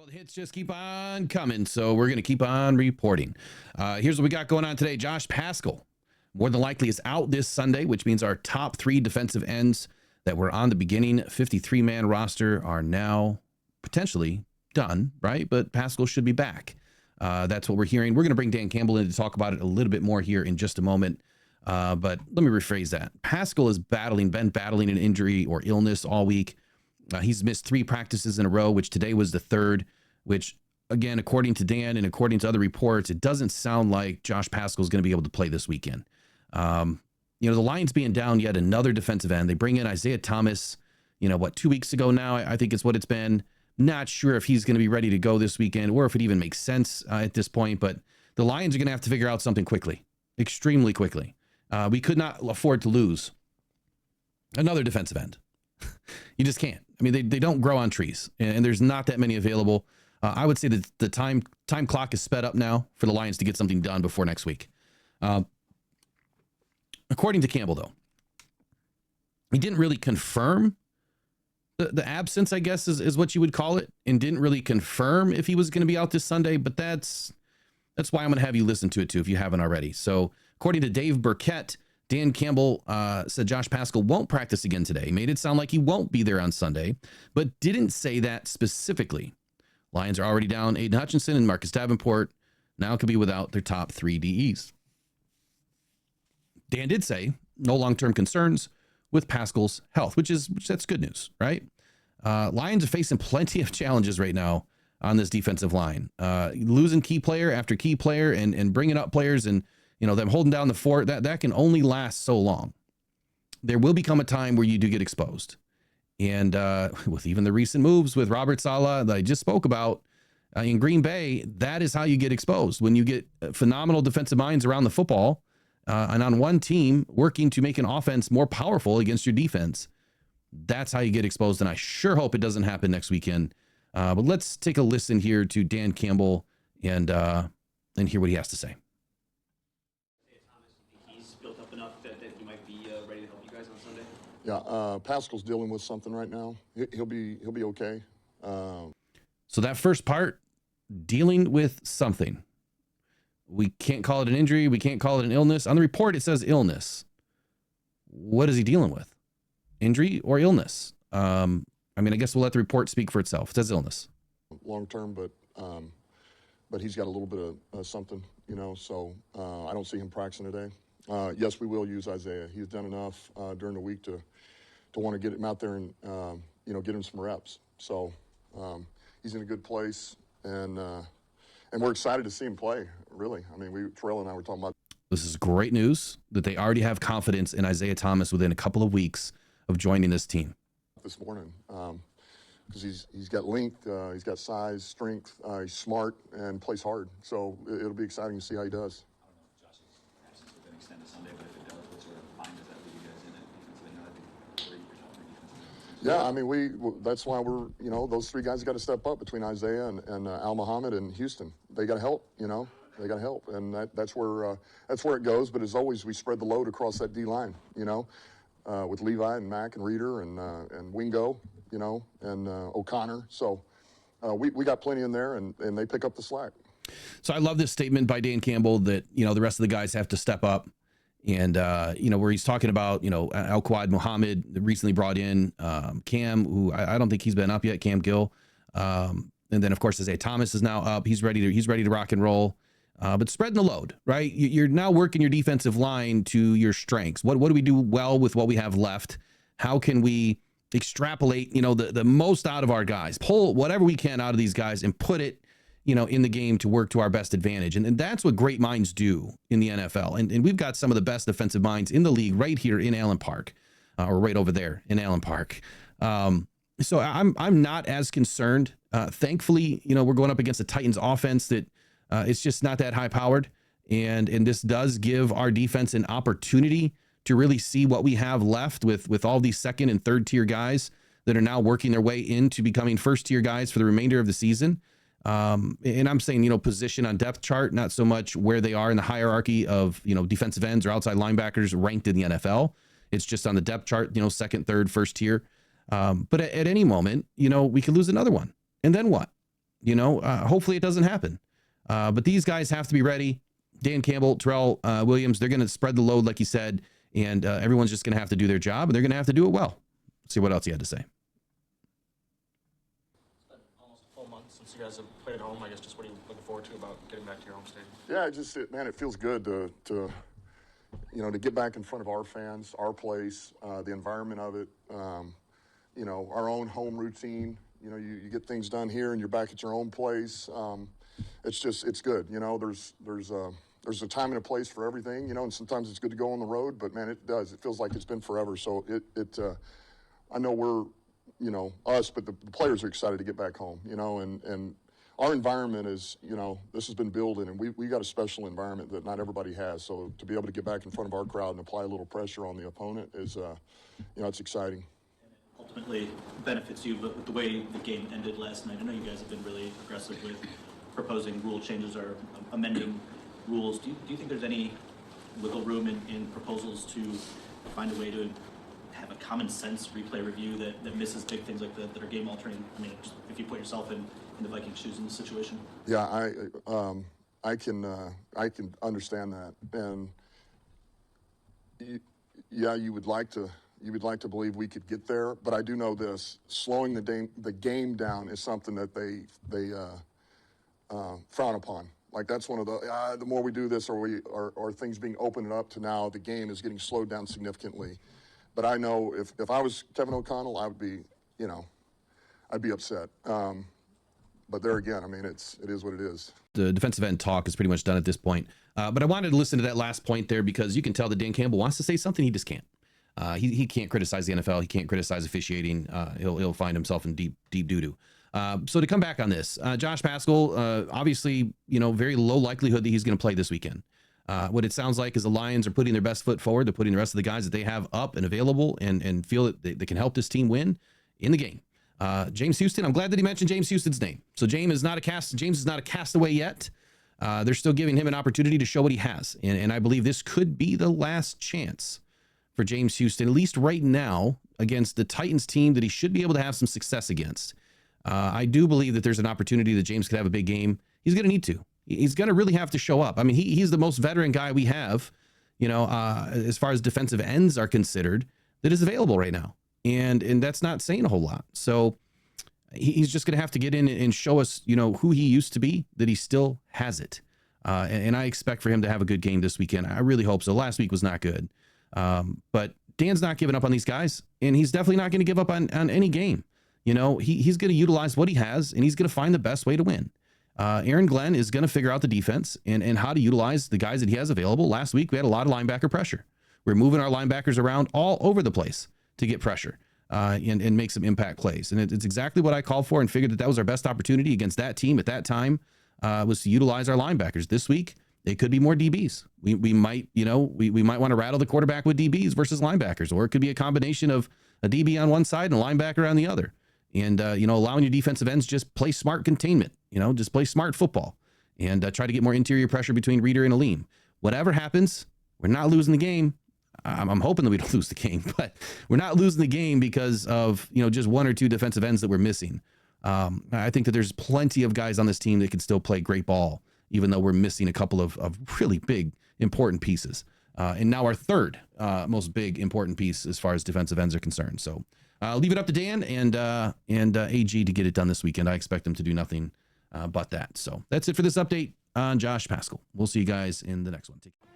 Well, the hits just keep on coming, so we're going to keep on reporting. Here's what we got going on today. Josh PASCHAL, more than likely, is out this Sunday, which means our top three defensive ends that were on the beginning 53-man roster are now potentially done, right? But PASCHAL should be back. That's what we're hearing. We're going to bring Dan Campbell in to talk about it a little bit more here in just a moment. But let me rephrase that. PASCHAL has been battling an injury or illness all week. He's missed 3 practices in a row, which today was the 3rd, which, again, according to Dan and according to other reports, it doesn't sound like Josh PASCHAL is going to be able to play this weekend. The Lions being down yet another defensive end. They bring in Isaiah Thomas, 2 weeks ago now, I think is what it's been. Not sure if he's going to be ready to go this weekend or if it even makes sense at this point, but the Lions are going to have to figure out something quickly, extremely quickly. We could not afford to lose another defensive end. You just can't. I mean, they don't grow on trees, and there's not that many available. I would say that the time clock is sped up now for the Lions to get something done before next week. According to Campbell, though, he didn't really confirm the absence, I guess, is what you would call it, and didn't really confirm if he was going to be out this Sunday, but that's why I'm going to have you listen to it, too, if you haven't already. So, according to Dave Burkett, Dan Campbell said Josh PASCHAL won't practice again today. Made it sound like he won't be there on Sunday, but didn't say that specifically. Lions are already down Aiden Hutchinson and Marcus Davenport. Now could be without their top 3 DEs. Dan did say no long-term concerns with PASCHAL's health, which that's good news, right? Lions are facing plenty of challenges right now on this defensive line. Losing key player after key player and bringing up players and them holding down the fort, that can only last so long. There will become a time where you do get exposed. And with even the recent moves with Robert Saleh that I just spoke about in Green Bay, that is how you get exposed. When you get phenomenal defensive minds around the football and on one team working to make an offense more powerful against your defense, that's how you get exposed. And I sure hope it doesn't happen next weekend. But let's take a listen here to Dan Campbell and hear what he has to say. Yeah, PASCHAL's dealing with something right now. He'll be okay. So that first part, dealing with something. We can't call it an injury. We can't call it an illness. On the report, it says illness. What is he dealing with? Injury or illness? I guess we'll let the report speak for itself. It says illness. Long term, but he's got a little bit of something, so I don't see him practicing today. Yes, we will use Isaiah. He's done enough during the week to want to get him out there and, get him some reps. So he's in a good place, and we're excited to see him play, really. I mean, Terrell and I were talking about. This is great news that they already have confidence in Isaiah Thomas within a couple of weeks of joining this team. This morning, because he's got length, he's got size, strength, he's smart, and plays hard. So it'll be exciting to see how he does. Yeah, I mean, that's why we're, those 3 guys got to step up between Isaiah and Al Muhammad and Houston. They got to help, they got to help. And that's where it goes. But as always, we spread the load across that D line, with Levi and Mack and Reeder and Wingo, and O'Connor. So we got plenty in there and they pick up the slack. So I love this statement by Dan Campbell that, the rest of the guys have to step up. And, where he's talking about, Al Quad Muhammad recently brought in Cam, who I don't think he's been up yet, Cam Gill. And then, of course, Isaiah Thomas is now up. He's ready to rock and roll. But spreading the load, right? You're now working your defensive line to your strengths. What do we do well with what we have left? How can we extrapolate, the most out of our guys? Pull whatever we can out of these guys and put it in the game to work to our best advantage. And that's what great minds do in the NFL. And we've got some of the best defensive minds in the league right here in Allen Park, or right over there in Allen Park. So I'm not as concerned. Thankfully, we're going up against a Titans offense that it's just not that high powered. And this does give our defense an opportunity to really see what we have left with all these 2nd and 3rd tier guys that are now working their way into becoming 1st tier guys for the remainder of the season. And I'm saying, position on depth chart, not so much where they are in the hierarchy of, defensive ends or outside linebackers ranked in the NFL. It's just on the depth chart, 2nd, 3rd, 1st tier. But at any moment, we could lose another one. And then what? you know, hopefully it doesn't happen. But these guys have to be ready. Dan Campbell, Terrell Williams, they're going to spread the load, like he said, and everyone's just going to have to do their job, and they're going to have to do it well. Let's see what else he had to say. It's been almost a full month since you guys have played at home. I guess just what are you looking forward to about getting back to your home stadium? Yeah, man, it feels good to you know, to get back in front of our fans, our place, the environment of it, you know, our own home routine. You know, you get things done here and you're back at your own place. It's good. You know, there's a time and a place for everything, you know, and sometimes it's good to go on the road, but man, it feels like it's been forever. So I know we're, you know, us, but the players are excited to get back home, you know, and our environment is, you know, this has been building, and we got a special environment that not everybody has. So to be able to get back in front of our crowd and apply a little pressure on the opponent is, you know, it's exciting. Ultimately benefits you, but with the way the game ended last night, I know you guys have been really aggressive with proposing rule changes or amending rules. Do you think there's any wiggle room in proposals to find a way to have a common sense replay review that misses big things like that are game altering? I mean, just if you put yourself in the Vikings' shoes in this situation. Yeah, I can understand that, and yeah, you would like to believe we could get there, but I do know this: slowing the game down is something that they frown upon. Like that's one of the more we do this, or things being opened up to now, the game is getting slowed down significantly. But I know if I was Kevin O'Connell, I would be, you know, I'd be upset. But there again, I mean, it is what it is. The defensive end talk is pretty much done at this point. But I wanted to listen to that last point there because you can tell that Dan Campbell wants to say something. He just can't. He can't criticize the NFL. He can't criticize officiating. He'll find himself in deep doo-doo. So to come back on this, Josh PASCHAL, obviously, you know, very low likelihood that he's going to play this weekend. What it sounds like is the Lions are putting their best foot forward. They're putting the rest of the guys that they have up and available and feel that they can help this team win in the game. James Houston, I'm glad that he mentioned James Houston's name. So James is not a castaway yet. They're still giving him an opportunity to show what he has. And I believe this could be the last chance for James Houston, at least right now, against the Titans team that he should be able to have some success against. I do believe that there's an opportunity that James could have a big game. He's going to need to. He's going to really have to show up. I mean, he's the most veteran guy we have, you know, as far as defensive ends are considered, that is available right now. And that's not saying a whole lot. So he's just going to have to get in and show us, you know, who he used to be, that he still has it. And I expect for him to have a good game this weekend. I really hope so. Last week was not good. But Dan's not giving up on these guys, and he's definitely not going to give up on any game. You know, he's going to utilize what he has, and he's going to find the best way to win. Aaron Glenn is going to figure out the defense and how to utilize the guys that he has available. Last week, we had a lot of linebacker pressure. We're moving our linebackers around all over the place to get pressure and make some impact plays. And it's exactly what I called for and figured that was our best opportunity against that team at that time, was to utilize our linebackers. This week, it could be more DBs. We might, you know, we might want to rattle the quarterback with DBs versus linebackers, or it could be a combination of a DB on one side and a linebacker on the other. And, you know, allowing your defensive ends just play smart containment, you know, just play smart football and try to get more interior pressure between Reader and Aleem. Whatever happens, we're not losing the game. I'm hoping that we don't lose the game, but we're not losing the game because of, you know, just one or two defensive ends that we're missing. I think that there's plenty of guys on this team that can still play great ball, even though we're missing a couple of really big, important pieces. And now our third most big, important piece as far as defensive ends are concerned. So I'll leave it up to Dan and AG to get it done this weekend. I expect them to do nothing but that. So that's it for this update on Josh PASCHAL. We'll see you guys in the next one. Take care.